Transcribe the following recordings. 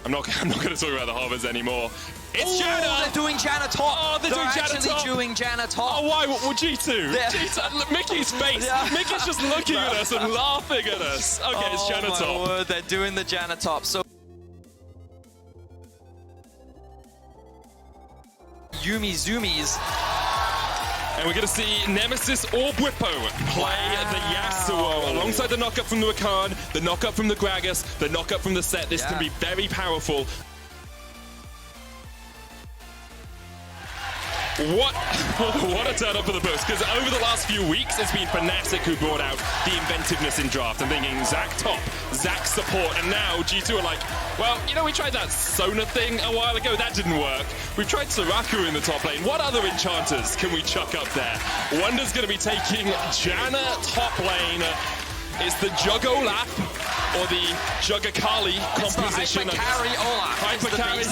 I'm not going to talk about the Harvers anymore. It's Janna! They're doing Janna top! Oh, they're actually doing Janna top! Oh, why? Well, G2? Yeah. G2. Look, Mickey's face! Yeah. Mickey's just looking at us and laughing at us. Okay, it's Janna top. Oh my word, they're doing the Janna top. So Yumi Zoomies. And we're going to see Nemesis or Bwipo play the Yasuo alongside the knockup from the Rakan, the knockup from the Gragas, the knockup from the Set. This can be very powerful. What a turn up for the books, because over the last few weeks, it's been Fnatic who brought out the inventiveness in draft. I'm thinking Zac top, Zac support, and now G2 are like, well, you know, we tried that Sona thing a while ago, that didn't work. We've tried Soraka in the top lane. What other enchanters can we chuck up there? Wunder's going to be taking Janna top lane. It's the Jug Olaf, or the Jugakali composition. Hyper-carry Olaf. Hyper-carry.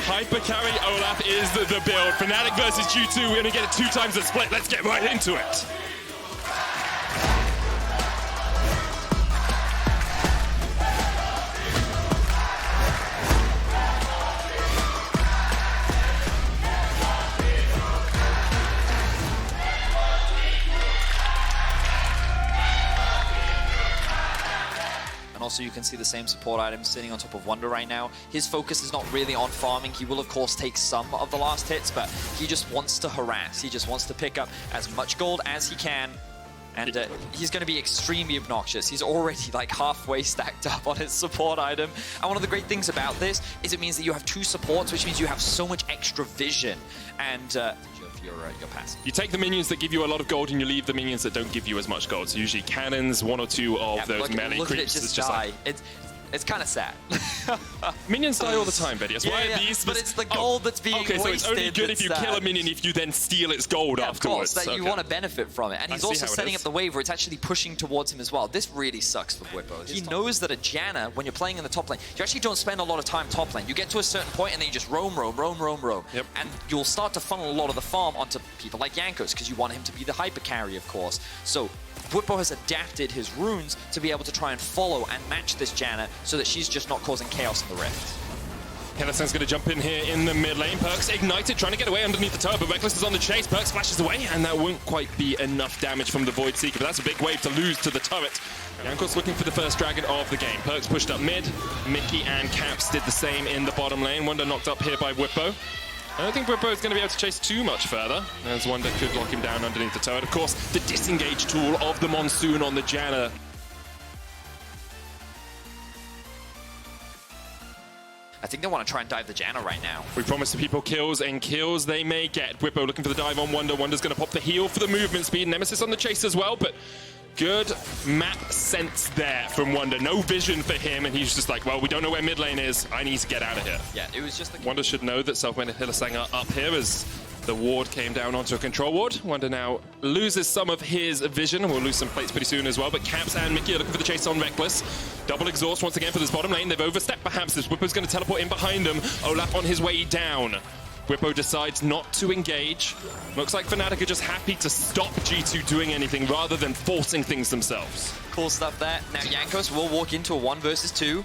Hyper carry Olaf is the build. Fnatic versus G2, we're gonna get it 2 times the split. Let's get right into it. And also you can see the same support item sitting on top of Wunder right now. His focus is not really on farming. He will of course take some of the last hits, but he just wants to harass. He just wants to pick up as much gold as he can. And he's going to be extremely obnoxious. He's already like halfway stacked up on his support item. And one of the great things about this is it means that you have 2 supports, which means you have so much extra vision. And your pass. You take the minions that give you a lot of gold and you leave the minions that don't give you as much gold. So usually cannons, 1 or 2 of those melee creeps. It's just die. It's kind of sad. Minions die all the time, Betty. That's why these. But it's the gold that's being wasted. Okay, so it's only good if you kill a minion if you then steal its gold afterwards. Of course, that you want to benefit from it. And he's also setting up the wave where it's actually pushing towards him as well. This really sucks for Bwipo. He knows that a Janna, when you're playing in the top lane, you actually don't spend a lot of time top lane. You get to a certain point and then you just roam. Yep. And you'll start to funnel a lot of the farm onto people like Jankos because you want him to be the hyper carry, of course. So Bwipo has adapted his runes to be able to try and follow and match this Janna so that she's just not causing chaos in the Rift. Hylissang's going to jump in here in the mid lane. Perkz ignited, trying to get away underneath the tower, but Reckless is on the chase. Perkz flashes away, and that won't quite be enough damage from the Void Seeker, but that's a big wave to lose to the turret. Jankos looking for the first dragon of the game. Perkz pushed up mid. Mickey and Caps did the same in the bottom lane. Wunder knocked up here by Bwipo. I don't think Bwipo is going to be able to chase too much further, as Wunder could lock him down underneath the turret. Of course, the disengage tool of the Monsoon on the Janna. I think they want to try and dive the Janna right now. We promised the people kills, and kills they may get. Bwipo looking for the dive on Wunder. Wunder's going to pop the heal for the movement speed. Nemesis on the chase as well, but good map sense there from Wunder. No vision for him, and he's just like, well, we don't know where mid lane is. I need to get out of here. Yeah, it was just the... Wunder should know that Self-Made Hylissang are up here as the ward came down onto a control ward. Wunder now loses some of his vision, and we'll lose some plates pretty soon as well. But Caps and Mickey are looking for the chase on Reckless. Double exhaust once again for this bottom lane. They've overstepped perhaps. This Bwipo's going to teleport in behind them. Olaf on his way down. Bwipo decides not to engage. Looks like Fnatic are just happy to stop G2 doing anything rather than forcing things themselves. Cool stuff there. Now Jankos will walk into a 1 versus 2.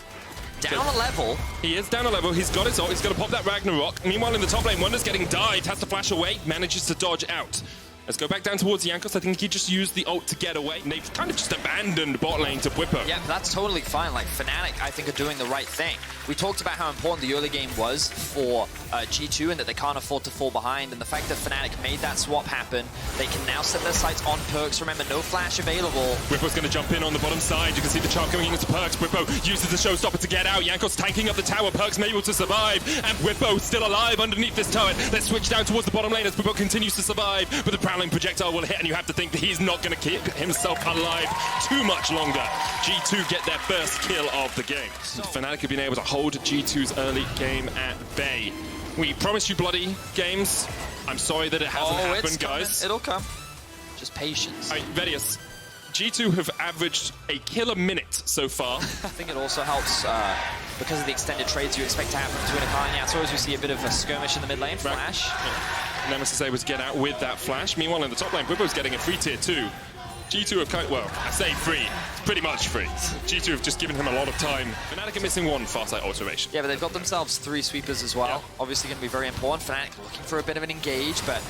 Down a level. He is down a level. He's got his ult. He's going to pop that Ragnarok. Meanwhile, in the top lane, Wunder's getting dived. Has to flash away. Manages to dodge out. Let's go back down towards Jankos. I think he just used the ult to get away. And they've kind of just abandoned bot lane to Bwipo. Yeah, that's totally fine. Like, Fnatic, I think, are doing the right thing. We talked about how important the early game was for G2 and that they can't afford to fall behind. And the fact that Fnatic made that swap happen, they can now set their sights on Perkz. Remember, no flash available. Bwipo's going to jump in on the bottom side. You can see the charm coming into Perkz. Bwipo uses the showstopper to get out. Jankos tanking up the tower. Perkz able to survive. And Bwipo still alive underneath this turret. Let's switch down towards the bottom lane as Bwipo continues to survive. But the prowling projectile will hit, and you have to think that he's not going to keep himself alive too much longer. G2 get their first kill of the game. Fnatic have been able to hold G2's early game at bay. We promised you bloody games. I'm sorry that it hasn't happened, guys. It'll come. Just patience. All right, Vedius, G2 have averaged a kill a minute so far. I think it also helps because of the extended trades you expect to happen between Akai and Yasuo, as we see a bit of a skirmish in the mid lane. Flash. Nemesis able to get out with that flash. Meanwhile, in the top lane, Bwipo's getting a free tier 2. G2 have kind of, well, I say free. It's pretty much free. G2 have just given him a lot of time. Fnatic are missing one Farsight alteration. Yeah, but they've got themselves 3 sweepers as well. Yeah. Obviously going to be very important. Fnatic looking for a bit of an engage, but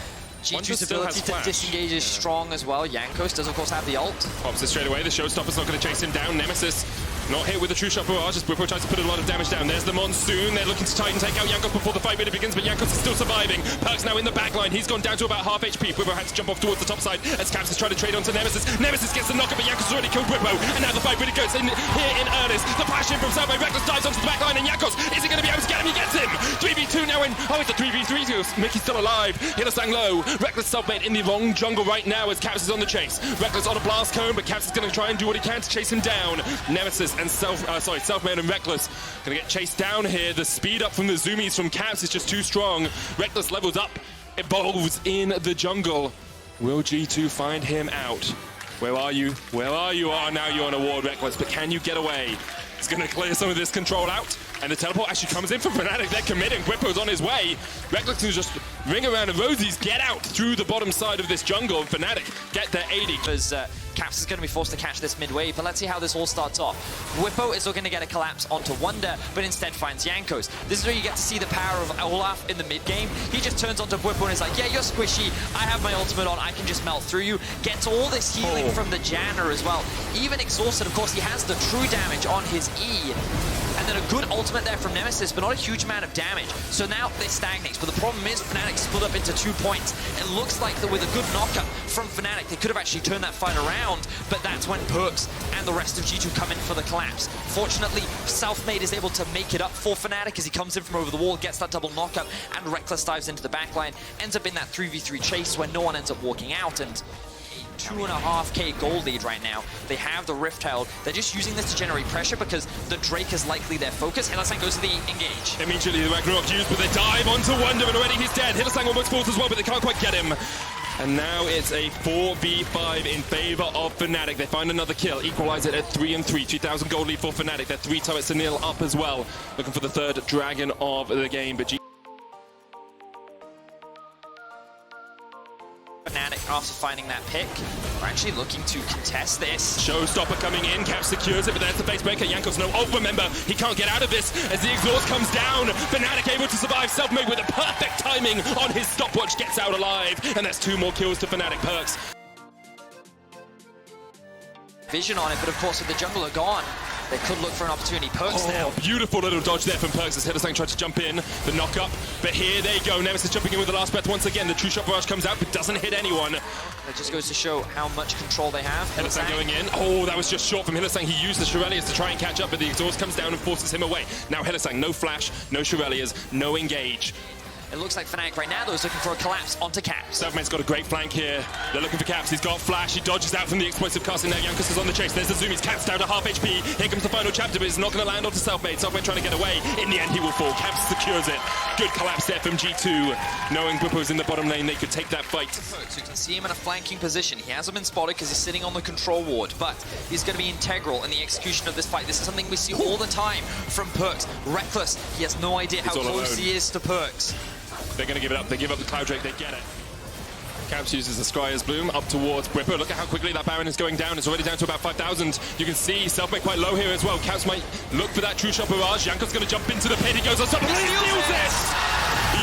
G2's ability to disengage is strong as well. Jankos does, of course, have the ult. Pops it straight away. The Showstopper's not going to chase him down. Nemesis not hit with the True Shot Barrage as Bwipo tries to put a lot of damage down. There's the Monsoon. They're looking to try and take out Jankos before the fight really begins, but Jankos is still surviving. Perkz now in the back line. He's gone down to about half HP. Bwipo had to jump off towards the top side as Caps is trying to trade onto Nemesis. Nemesis gets the knockup, but Jankos has already killed Bwipo. And now the fight really goes in here in earnest. The flash in from Southway. Reckless dives onto the back line, and Jankos, is he going to be able to get him? He gets him! 3v2 now in. Oh, it's a 3v3. Mickey's still alive. Hylissang low. Reckless self-made in the wrong jungle right now as Caps is on the chase. Reckless on a blast cone, but Caps is going to try and do what he can to chase him down. Nemesis and Selfmade and Reckless going to get chased down here. The speed up from the zoomies from Caps is just too strong. Reckless levels up, evolves in the jungle. Will G2 find him out? Where are you? Where are you? Oh, now you're on a ward, Reckless, but can you get away? It's going to clear some of this control out. And the teleport actually comes in from Fnatic. They're committing. Bwipo's on his way. Reckless can just ring around and Rosies get out through the bottom side of this jungle. And Fnatic get their 80. Because Caps is going to be forced to catch this mid-wave, but let's see how this all starts off. Bwipo is looking to get a collapse onto Wunder, but instead finds Jankos. This is where you get to see the power of Olaf in the mid-game. He just turns onto Bwipo and is like, yeah, you're squishy. I have my ultimate on. I can just melt through you. Gets all this healing from the Janna as well. Even exhausted, of course, he has the true damage on his E. And then a good ultimate there from Nemesis, but not a huge amount of damage. So now they stagnate. But the problem is Fnatic split up into 2 points. It looks like that with a good knockup from Fnatic, they could have actually turned that fight around, but that's when Perkz and the rest of G2 come in for the collapse. Fortunately, Selfmade is able to make it up for Fnatic as he comes in from over the wall, gets that double knockup, and Reckless dives into the backline, ends up in that 3v3 chase where no one ends up walking out, and 2.5k gold lead right now. They have the Rift held. They're just using this to generate pressure because the Drake is likely their focus. Hylissang goes to the engage. Immediately the Ragnarok used, but they dive onto Wunder, and already he's dead. Hylissang almost falls as well, but they can't quite get him. And now it's a 4v5 in favor of Fnatic. They find another kill, equalize it at 3-3. 2,000 gold lead for Fnatic. They're 3 turrets to nil up as well. Looking for the 3rd dragon of the game, but Fnatic, after finding that pick, are actually looking to contest this. Showstopper coming in, Cap secures it, but there's the face breaker. Jankos no ult, remember, he can't get out of this as the exhaust comes down. Fnatic able to survive, Selfmade with a perfect timing on his stopwatch, gets out alive, and there's 2 more kills to Fnatic. Perkz. Vision on it, but of course with the jungler gone, they could look for an opportunity. Perkz now. Beautiful little dodge there from Perkz as Hylissang tried to jump in, the knock-up, but here they go. Nemesis jumping in with the last breath once again. The True Shot Barrage comes out, but doesn't hit anyone. That just goes to show how much control they have. Hylissang going in. Oh, that was just short from Hylissang. He used the Shurelliers to try and catch up, but the exhaust comes down and forces him away. Now Hylissang, no flash, no Shurelliers, no engage. It looks like Fnatic right now, though, is looking for a collapse onto Caps. Selfmade's got a great flank here. They're looking for Caps. He's got flash. He dodges out from the explosive casting. Now Jankos is on the chase. There's the zoomies. Caps down to half HP. Here comes the final chapter, but it's not going to land onto Selfmade. Selfmade trying to get away. In the end, he will fall. Caps secures it. Good collapse there from G2. Knowing Bwipo's in the bottom lane, they could take that fight. So you can see him in a flanking position. He hasn't been spotted because he's sitting on the control ward, but he's going to be integral in the execution of this fight. This is something we see all the time from Perkz. Reckless. He has no idea how close he is to Perkz. They're going to give it up. They give up the Cloud Drake. They get it. Caps uses the Scryer's Bloom up towards Bwipo. Look at how quickly that Baron is going down. It's already down to about 5,000. You can see Selfmade quite low here as well. Caps might look for that True Shot Barrage. Jankos going to jump into the pit. He goes on top. He steals it!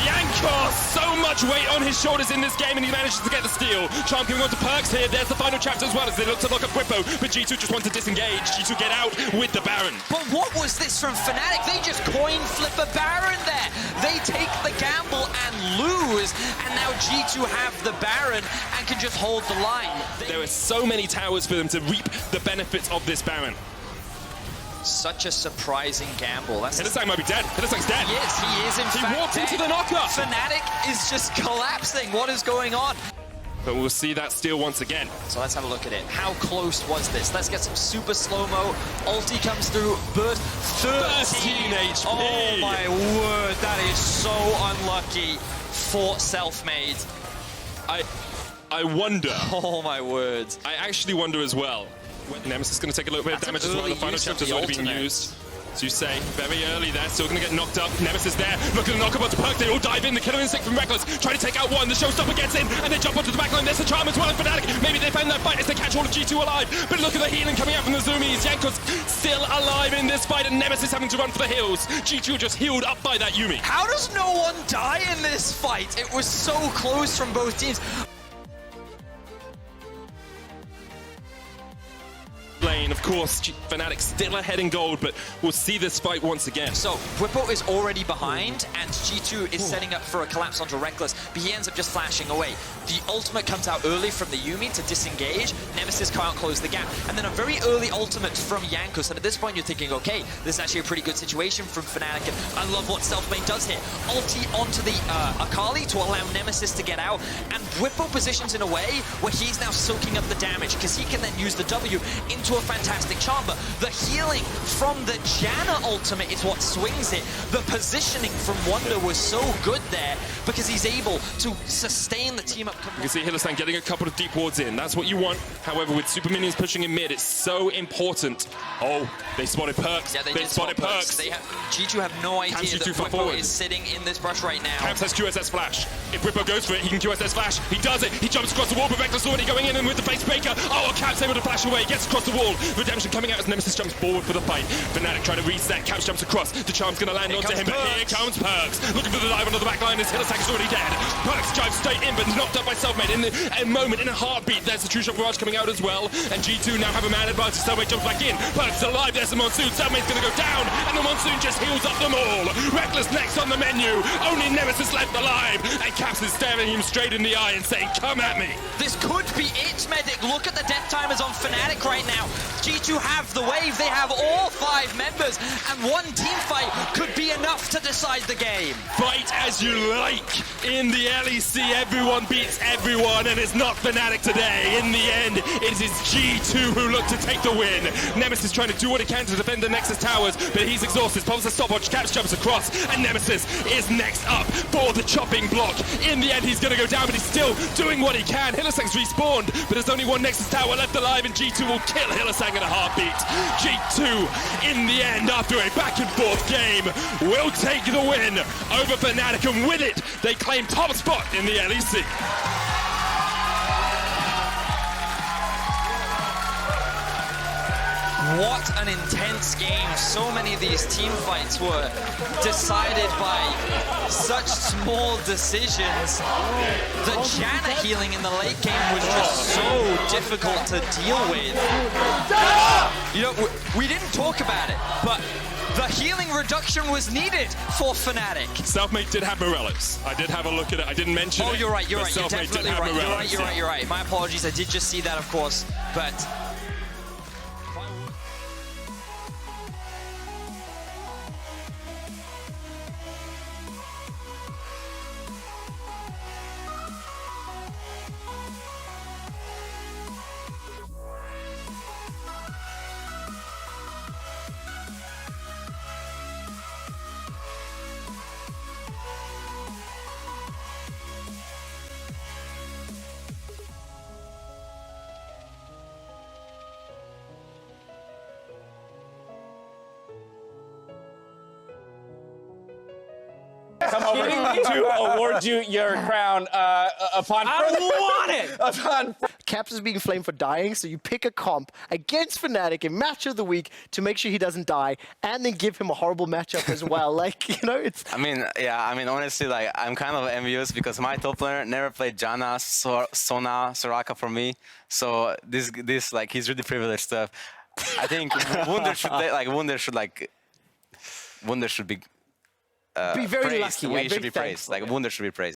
Jankos! So much weight on his shoulders in this game, and he manages to get the steal. Charm coming on to Perkz here. There's the final chapter as well as they look to lock up Bwipo, but G2 just want to disengage. G2 get out with the Baron. But what was this from Fnatic? They just coin flip a Baron there. They take the gamble and lose, and now G2 have the Baron and can just hold the line. There are so many towers for them to reap the benefits of this Baron. Such a surprising gamble. Hylissang might be dead. Hylissang's dead. Yes, he is in fact He walked dead. into the knockup. Fnatic is just collapsing. What is going on? But we'll see that steal once again. So let's have a look at it. How close was this? Let's get some super slow-mo. Ulti comes through, but 13 HP. Oh my word, that is so unlucky for Selfmade. I wonder. Oh my word. I actually wonder as well. Nemesis is going to take a little bit of damage as well. The final chapter's already been used. As you say, very early there, still gonna get knocked up. Nemesis there, looking to knock up onto Perks. They all dive in. The killer instinct from Reckless, trying to take out one. The showstopper gets in, and they jump onto the backline. There's the charm as well, and Fnatic. Maybe they found that fight as they catch all of G2 alive. But look at the healing coming out from the Zoomies. Jankos still alive in this fight, and Nemesis having to run for the hills. G2 just healed up by that Yuumi. How does no one die in this fight? It was so close from both teams. Lane, of course, Fnatic still ahead in gold, but we'll see this fight once again. So, Whippo is already behind, and G2 is setting up for a collapse onto Reckless, but he ends up just flashing away. The ultimate comes out early from the Yuumi to disengage. Nemesis can't close the gap. And then a very early ultimate from Jankos, and at this point you're thinking, okay, this is actually a pretty good situation from Fnatic, and I love what Stealthmane does here. Ulti onto the Akali to allow Nemesis to get out, and Whippo positions in a way where he's now soaking up the damage, because he can then use the W into a fantastic charm, but the healing from the Janna ultimate is what swings it. The positioning from Wunder was so good there because he's able to sustain the team up. You can see Hylissang getting a couple of deep wards in. That's what you want. However, with super minions pushing in mid, it's so important. Oh, they spotted Perks. Yeah, they spotted Perks. G2 have no idea that Whippo is sitting in this brush right now. Caps has QSS Flash. If Whippo goes for it, he can QSS Flash. He does it. He jumps across the wall, but Reckless already going in, and with the face breaker. Oh, Caps able to flash away. Gets across the wall. Redemption coming out as Nemesis jumps forward for the fight. Fnatic trying to reset. Caps jumps across. The charm's going to land onto him, but here comes Perks. Looking for the dive onto the back line as Hylissang is already dead. Perks drives straight in, but knocked up by Selfmade. In a moment, in a heartbeat, there's the True Shot Barrage coming out as well. And G2 now have a man advantage. Selfmade jumps back in. Perks is alive. There's the Monsoon. Selfmade's going to go down, and the Monsoon just heals up them all. Reckless next on the menu. Only Nemesis left alive. And Caps is staring him straight in the eye and saying, come at me. This could be it, Medic. Look at the death timers on Fnatic right now. G2 have the wave. They have all 5 members, and one team fight could be enough to decide the game. Fight as you like. In the LEC, everyone beats everyone, and it's not Fnatic today. In the end, it is G2 who look to take the win. Nemesis trying to do what he can to defend the Nexus towers, but he's exhausted. Pops a stopwatch, Caps jumps across, and Nemesis is next up for the chopping block. In the end, he's going to go down, but he's still doing what he can. Hylissang's respawned, but there's only one Nexus tower left alive, and G2 will kill Hylissang in a heartbeat. G2, in the end, after a back-and-forth game, will take the win over Fnatic, and with it, they claim top spot in the LEC. What an intense game. So many of these team fights were decided by such small decisions. The Janna healing in the late game was just so difficult to deal with. You know, we didn't talk about it, but the healing reduction was needed for Fnatic. Selfmade did have Morellos. I did have a look at it. I didn't mention it. Oh, you're right. You're Selfmade definitely right. You're right. My apologies. I did just see that, of course, but Come over to award you your crown upon. I want it! Caps is being flamed for dying, so you pick a comp against Fnatic in match of the week to make sure he doesn't die, and then give him a horrible matchup as well. Like, you know, it's... I mean, honestly, like, I'm kind of envious because my top player never played Janna, Sona, Soraka for me. So this, like, he's really privileged stuff. I think Wunder should be very praised. lucky. We should be praised. Like, Wunder should be praised.